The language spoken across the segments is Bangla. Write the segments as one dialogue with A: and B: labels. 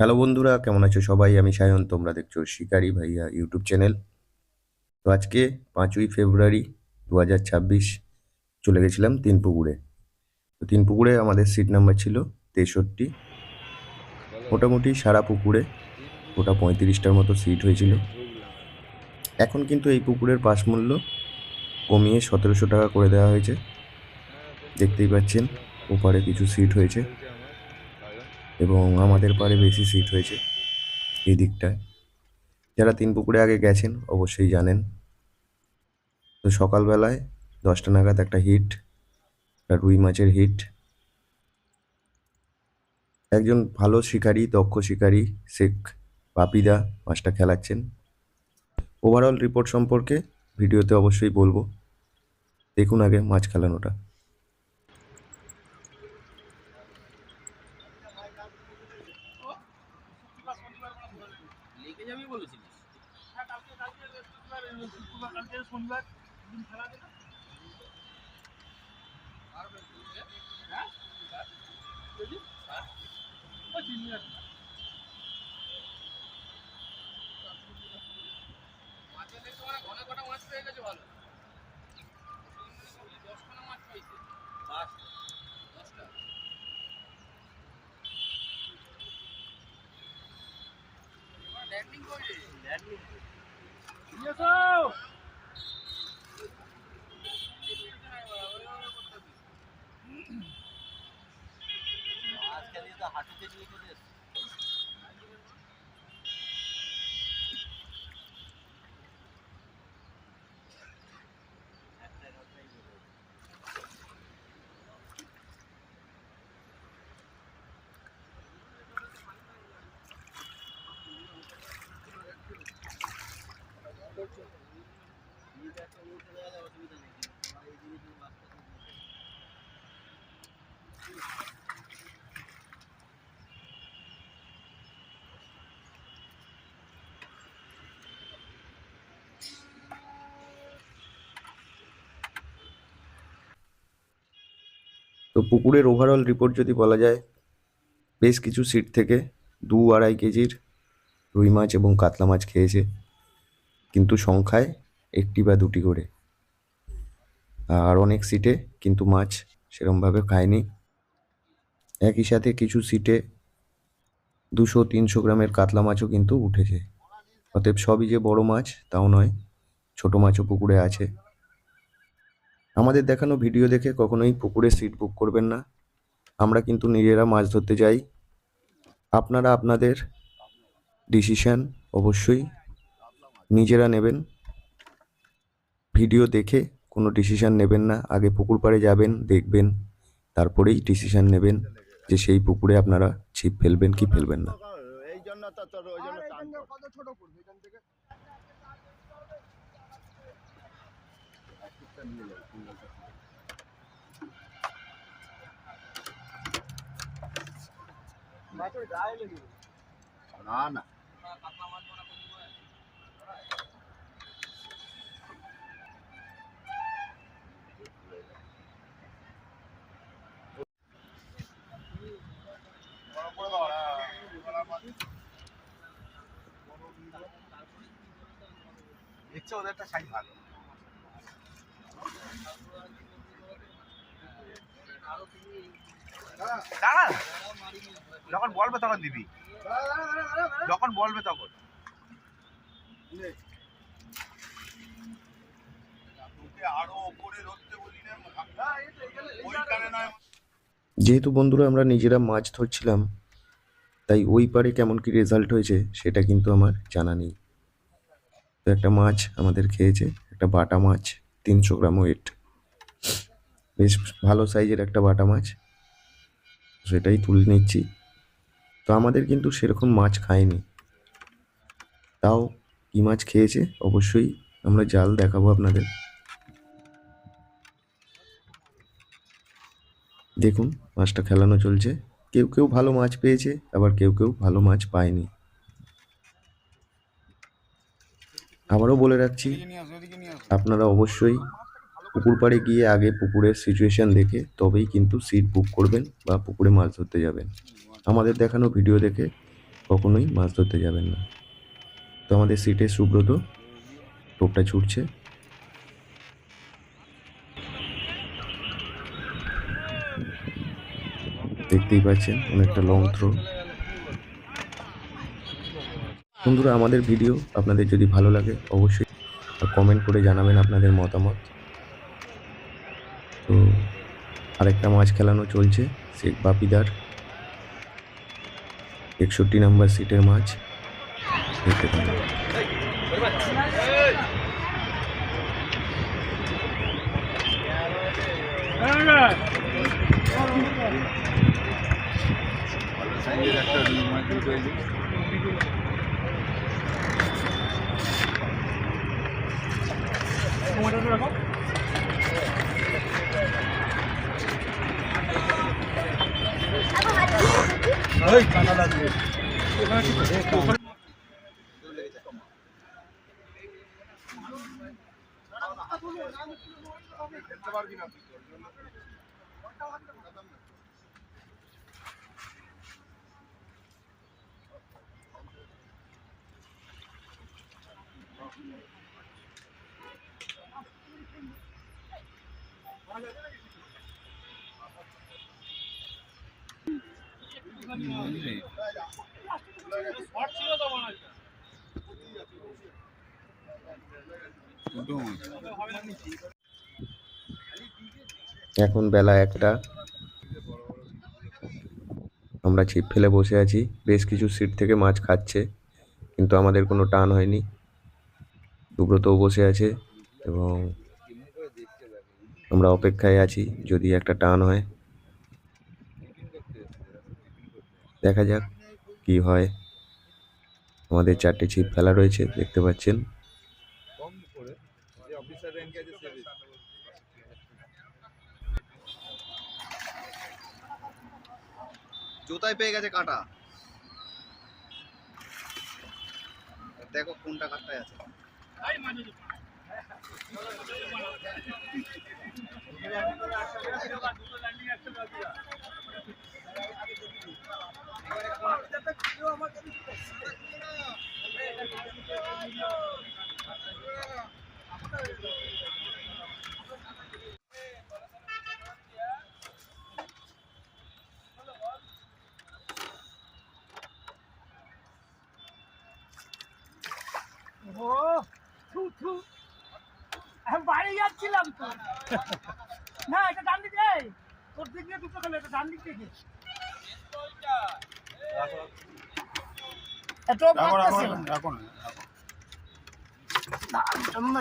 A: হ্যালো বন্ধুরা, কেমন আছো সবাই? আমি সায়ন, তোমরা দেখছো শিকারি ভাইয়া ইউটিউব চ্যানেল। তো আজকে 5ই ফেব্রুয়ারি 2026 চলে গেছিলাম তিনপুকুরে। তো তিনপুকুরে আমাদের সিট নাম্বার ছিল 63। মোটামুটি সারা পুকুরে ওটা 35টার মতো সিট হয়েছিল। এখন কিন্তু এই পুকুরের পাস মূল্য কমিয়ে 1700 টাকা করে দেওয়া হয়েছে। দেখতেই পাচ্ছেন ওপারে কিছু সিট হয়েছে এবং আমাদের পারে বেশি সিট হয়েছে এই দিকটায়। যারা তিনপুকুরে আগে গেছেন অবশ্যই জানেন। তো সকালবেলায় 10টা নাগাদ একটা হিট, একটা রুই মাছের হিট। একজন ভালো শিকারী, দক্ষ শিকারী শেখ বাপিদা মাছটা খেলাচ্ছেন। ওভারঅল রিপোর্ট সম্পর্কে ভিডিওতে অবশ্যই বলবো, দেখুন আগে মাছ খেলানোটা। তো পুকুরের ওভারঅল রিপোর্ট যদি বলা যায়, বেশ কিছু সিট থেকে 2-2.5 কেজির রুই মাছ এবং কাতলা মাছ খেয়েছে, কিন্তু সংখ্যায় 1টি বা 2টি করে। আর অনেক সিটে কিন্তু মাছ সেরমভাবে খায়নি। একই সাথে কিছু সিটে 200-300 গ্রামের কাতলা মাছও কিন্তু উঠেছে। অতএব সবই যে বড় মাছ তাও নয়, ছোট মাছও পুকুরে আছে। আমাদের দেখানো ভিডিও দেখে কখনোই পুকুরে সিট বুক করবেন না। আমরা কিন্তু নিজেরা মাছ ধরতে যাই। আপনারা আপনাদের ডিসিশন অবশ্যই নিজেরা নেবেন। ভিডিও দেখে কোনো ডিসিশন নেবেন না, আগে পুকুর পাড়ে যাবেন, দেখবেন, তারপরেই ডিসিশন নেবেন যে সেই পুকুরে আপনারা ছিপ ফেলবেন কি ফেলবেন না।
B: এই জন্য তো তোর ওই জন্য কত ছোট করবে এখান থেকে মাছের গায়ে লেগে না না দেখছো ওদেরটা সাইজ ভালো দাঁড়া যখন বলবে তখন দিবি যখন বলবে তখন
A: যেহেতু বন্ধুরা আমরা নিজেরা মাছ ধরছিলাম, তাই ওই পারে কেমন কি রেজাল্ট হয়েছে সেটা কিন্তু আমার জানা নেই। তো একটা মাছ আমাদের খেয়েছে, একটা বাটা মাছ, 300 গ্রাম ওয়েট, বেশ ভালো সাইজের একটা বাটা মাছ, সেটাই তুলে নিচ্ছি। তো আমাদের কিন্তু সেরকম মাছ খায়নি, তাও কি মাছ খেয়েছে অবশ্যই আমরা জাল দেখাবো আপনাদের। দেখুন মাছটা খেলানো চলছে। কেউ কেউ ভালো মাছ পেয়েছে, আবার কেউ কেউ ভালো মাছ পায়নি। আবারও বলে রাখছি, আপনারা অবশ্যই পুকুর পাড়ে গিয়ে আগে পুকুরের সিচুয়েশন দেখে তবেই কিন্তু সিট বুক করবেন বা পুকুরে মাছ ধরতে যাবেন। আমাদের দেখানো ভিডিও দেখে কখনোই মাছ ধরতে যাবেন না। তো আমাদের সিটে সুব্রত টোপটা ছুটছে। দেখতেই পাচ্ছেন অনেকটা লং থ্রো। বন্ধুরা, আমাদের ভিডিও আপনাদের যদি ভালো লাগে অবশ্যই কমেন্ট করে জানাবেন আপনাদের মতামত। তো আরেকটা মাছ খেলানো চলছে শেখ বাপিদার 61 নাম্বার সিটের মাছ। দেখতে থাকুন। এখন বেলা 1টা। আমরা ছিপ ফেলে বসে আছি। বেশ কিছু সিট থেকে মাছ খাচ্ছে, কিন্তু আমাদের কোনো টান হয়নি। সুব্রতও বসে আছে এবং আমরা অপেক্ষায় আছি যদি একটা টান হয়। দেখা যাক কি হয়। আমাদের 4টে ছিপ ফেলা রয়েছে, দেখতে পাচ্ছেন।
B: জুতায় পেয়ে গেছে কাটা, দেখো কোনটা কাটায় আছে।
C: বাড়ি যাচ্ছিলাম তো না, এটা ডান দিকে, তোর দিক দিয়ে দুটো খেলে, এটা ডান দিক থেকে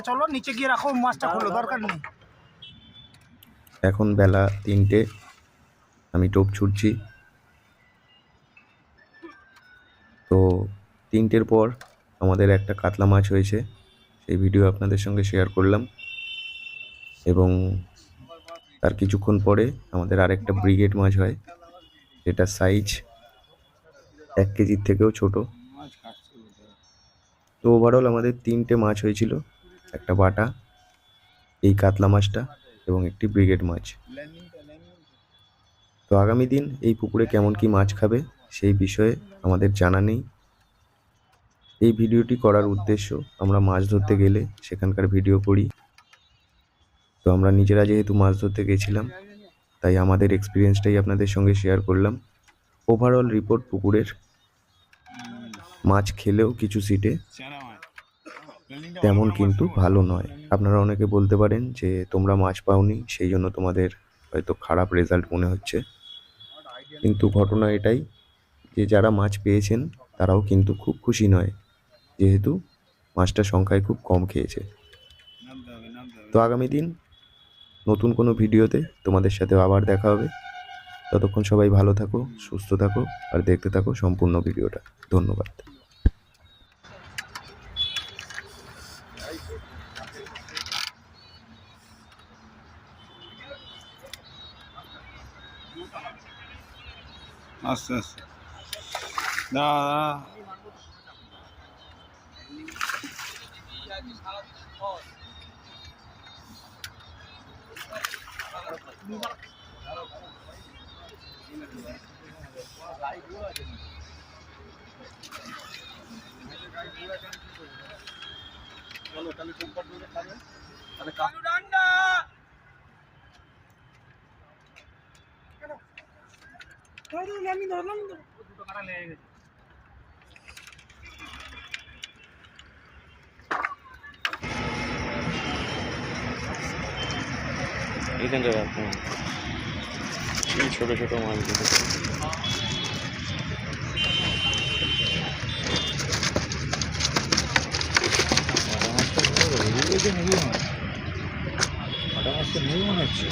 C: চলো নিচে গিয়ে রাখো, মাছটা খোলো, দরকার নেই।
A: এখন বেলা 3টে, আমি টোপ ছুটছি। তো 3টের পর আমাদের একটা কাতলা মাছ হয়েছে, সেই ভিডিও আপনাদের সঙ্গে শেয়ার করলাম। এবং তার কিছুক্ষণ পরে আমাদের আরেকটা ব্রিগেড মাছ হয়, যেটা সাইজ 1 কেজির থেকেও ছোট। তো ওভারঅল আমাদের 3টে মাছ হয়েছিল, একটা বাটা, এই কাতলা মাছটা এবং একটি ব্রিগেড মাছ। তো আগামী দিন এই পুকুরে কেমন কি মাছ খাবে সেই বিষয়ে আমাদের জানা নেই। এই ভিডিওটি করার উদ্দেশ্য, আমরা মাছ ধরতে গেলে সেখানকার ভিডিও করি। তো আমরা নিজেরা যেহেতু মাছ ধরতে গেছিলাম, তাই আমাদের এক্সপিরিয়েন্সটাই আপনাদের সঙ্গে শেয়ার করলাম। ওভারঅল রিপোর্ট পুকুরের, মাছ খেলেও কিছু সিটে তেমন কিন্তু ভালো নয়। আপনারা অনেকে বলতে পারেন যে তোমরা মাছ পাওনি, সেই জন্য তোমাদের হয়তো খারাপ রেজাল্ট মনে হচ্ছে। কিন্তু ঘটনা এটাই যে যারা মাছ পেয়েছেন তারাও কিন্তু খুব খুশি নয়, যেহেতু মাছটা সংখ্যায় খুব কম খেয়েছে। তো আগামী দিন নতুন কোনো ভিডিওতে তোমাদের সাথে আবার দেখা হবে। ততক্ষণ সবাই ভালো থাকো, সুস্থ থাকো আর দেখতে থাকো সম্পূর্ণ ভিডিওটা। ধন্যবাদ।
D: আস্তে আস্তে দাঁড়া।
C: দুটো কাটা লেগে গেছে।
D: এইখানটা রাখুন এই ছোটো ছোটো মাছগুলো মাটা মাছটা নেই মনে হচ্ছে